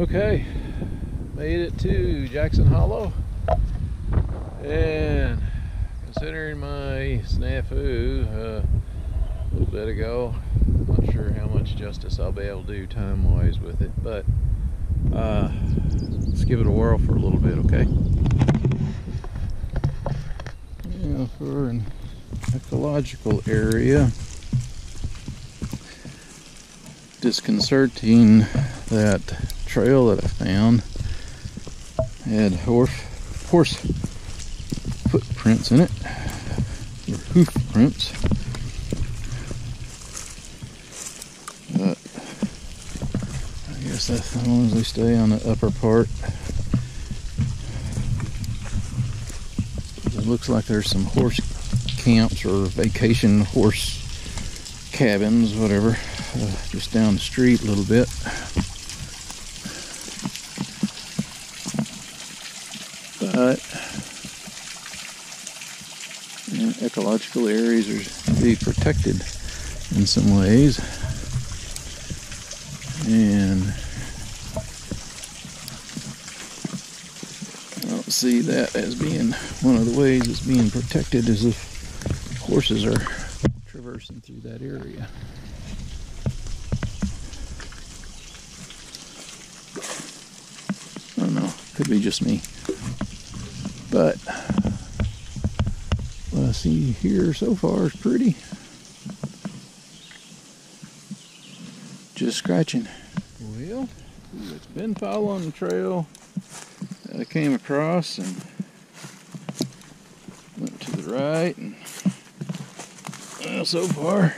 Okay, made it to Jackson Hollow, and considering my snafu a little bit ago, I'm not sure how much justice I'll be able to do time-wise with it, but let's give it a whirl for a little bit, okay? Yeah, for an ecological area, disconcerting that trail that I found had horse footprints in it, or hoof prints. But I guess that's as long as they stay on the upper part. It looks like there's some horse camps or vacation horse cabins, whatever, just down the street a little bit. But ecological areas are to be protected in some ways, and I don't see that as being one of the ways it's being protected, as if horses are traversing through that area. I don't know, could be just me. But what I see here so far is pretty. Just scratching. Well, it's been following the trail that I came across and went to the right, and well, so far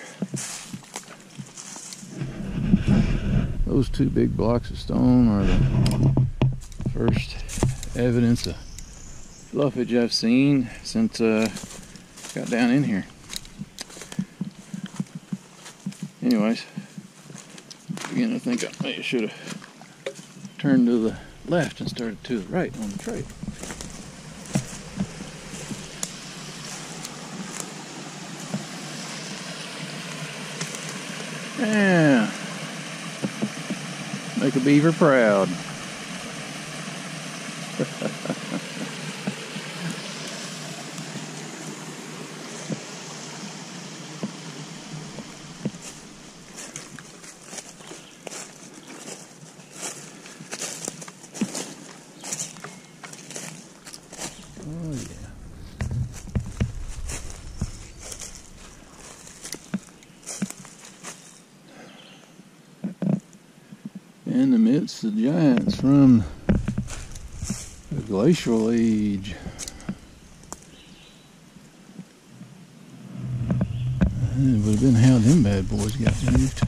those two big blocks of stone are the first evidence of fluffage I've seen since got down in here. Anyways, again, I think I maybe should have turned to the left and started to the right on the trail. Yeah, make a beaver proud. Oh yeah. In the midst of giants from the glacial age. It would have been how them bad boys got moved.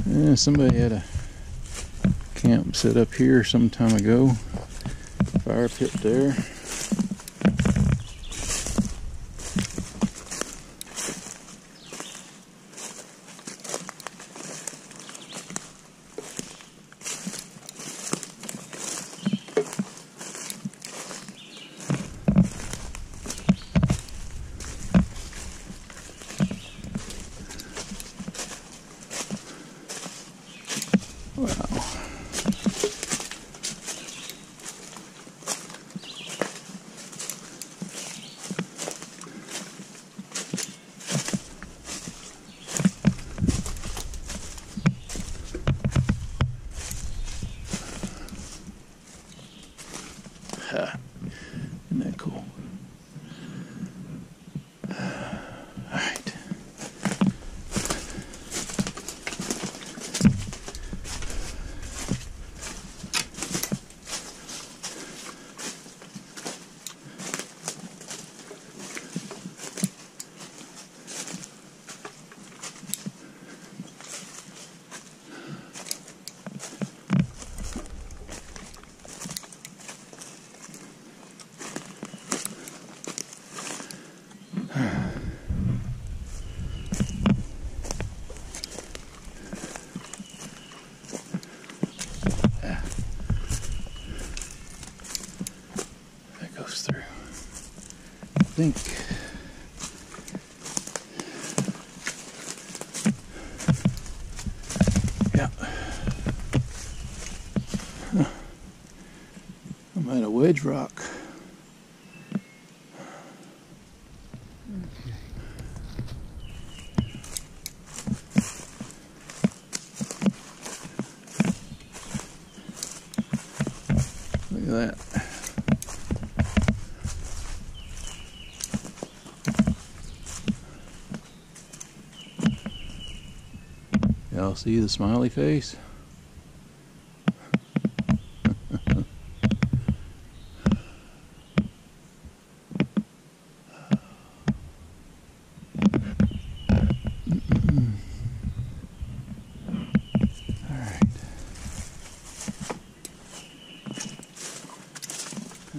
Yeah, somebody had a camp set up here some time ago. Fire pit there. Wow. Ha. Isn't that cool? Alright. Through. I think ledge rock. Look at that. Y'all see the smiley face?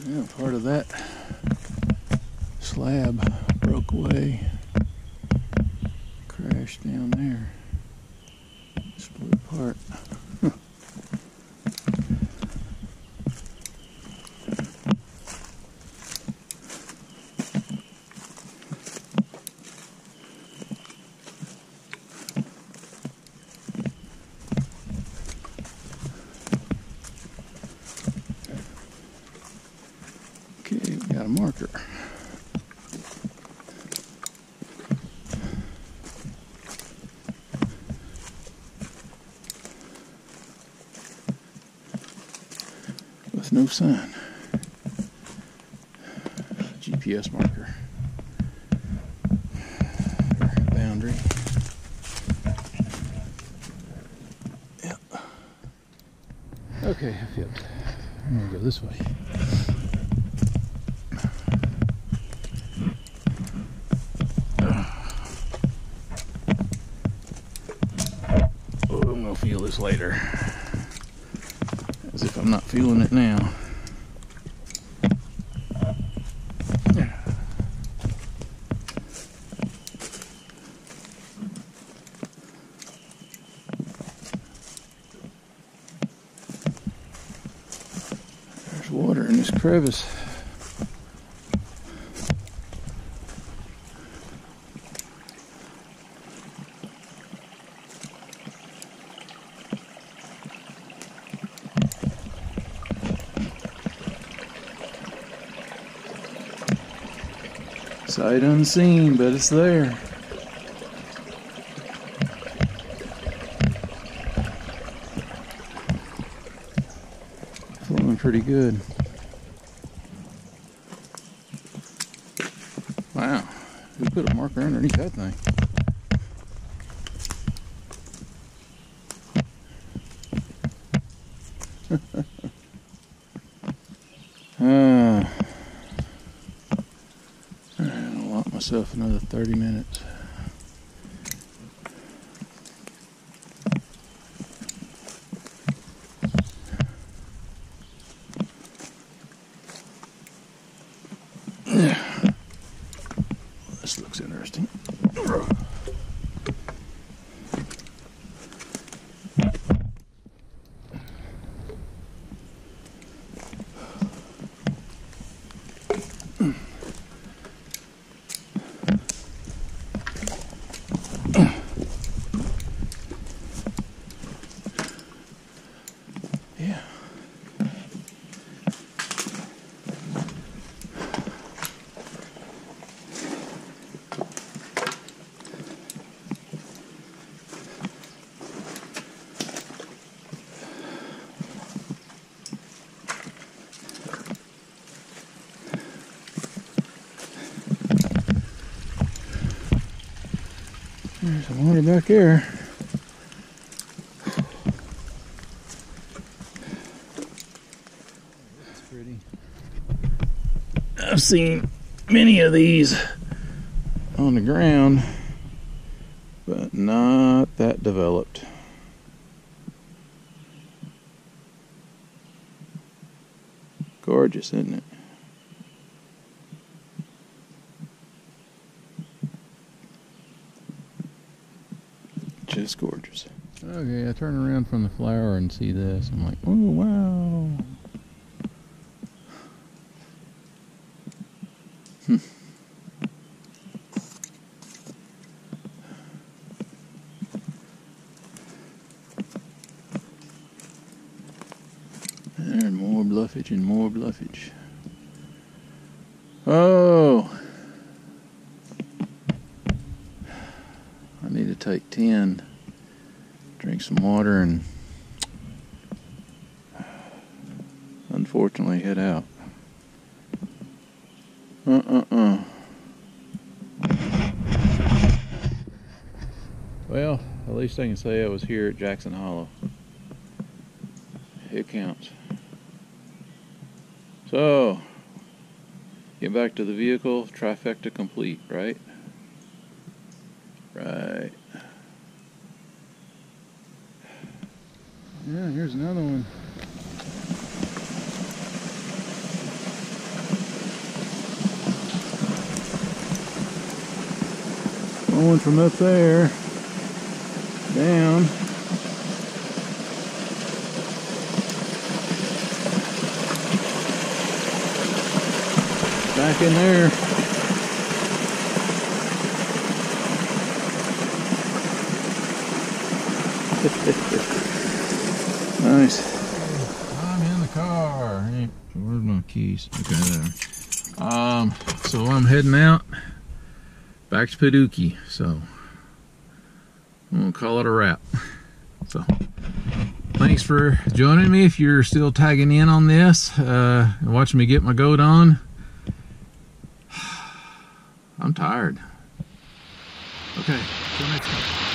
Yeah, part of that slab broke away, crashed down there, split apart. Okay, we got a marker. With no sign. GPS marker. Boundary. Yep. Okay, I flipped. I'm gonna go this way. Oh, I'm gonna feel this later. As if I'm not feeling it now. There's water in this crevice. Sight unseen, but it's there. Flowing pretty good. Wow, who put a marker underneath that thing? Myself another 30 minutes. This looks interesting. Yeah. There's some water back there. That's pretty. I've seen many of these on the ground, but not that developed. Gorgeous, isn't it? Just gorgeous. Okay, I turn around from the flower and see this. I'm like, oh wow. And more bluffage and more bluffage. Oh, I need to take 10, drink some water, and unfortunately head out. Well, at least I can say I was here at Jackson Hollow. It counts. So, get back to the vehicle, trifecta complete, right? Right. Yeah, here's another one. Going from up there down. Back in there. Nice. I'm in the car. Hey, where's my keys? Okay, there. So I'm heading out back to Paducah. So I'm gonna call it a wrap. So thanks for joining me. If you're still tagging in on this, watching me get my goat on. I'm tired. Okay, till next time.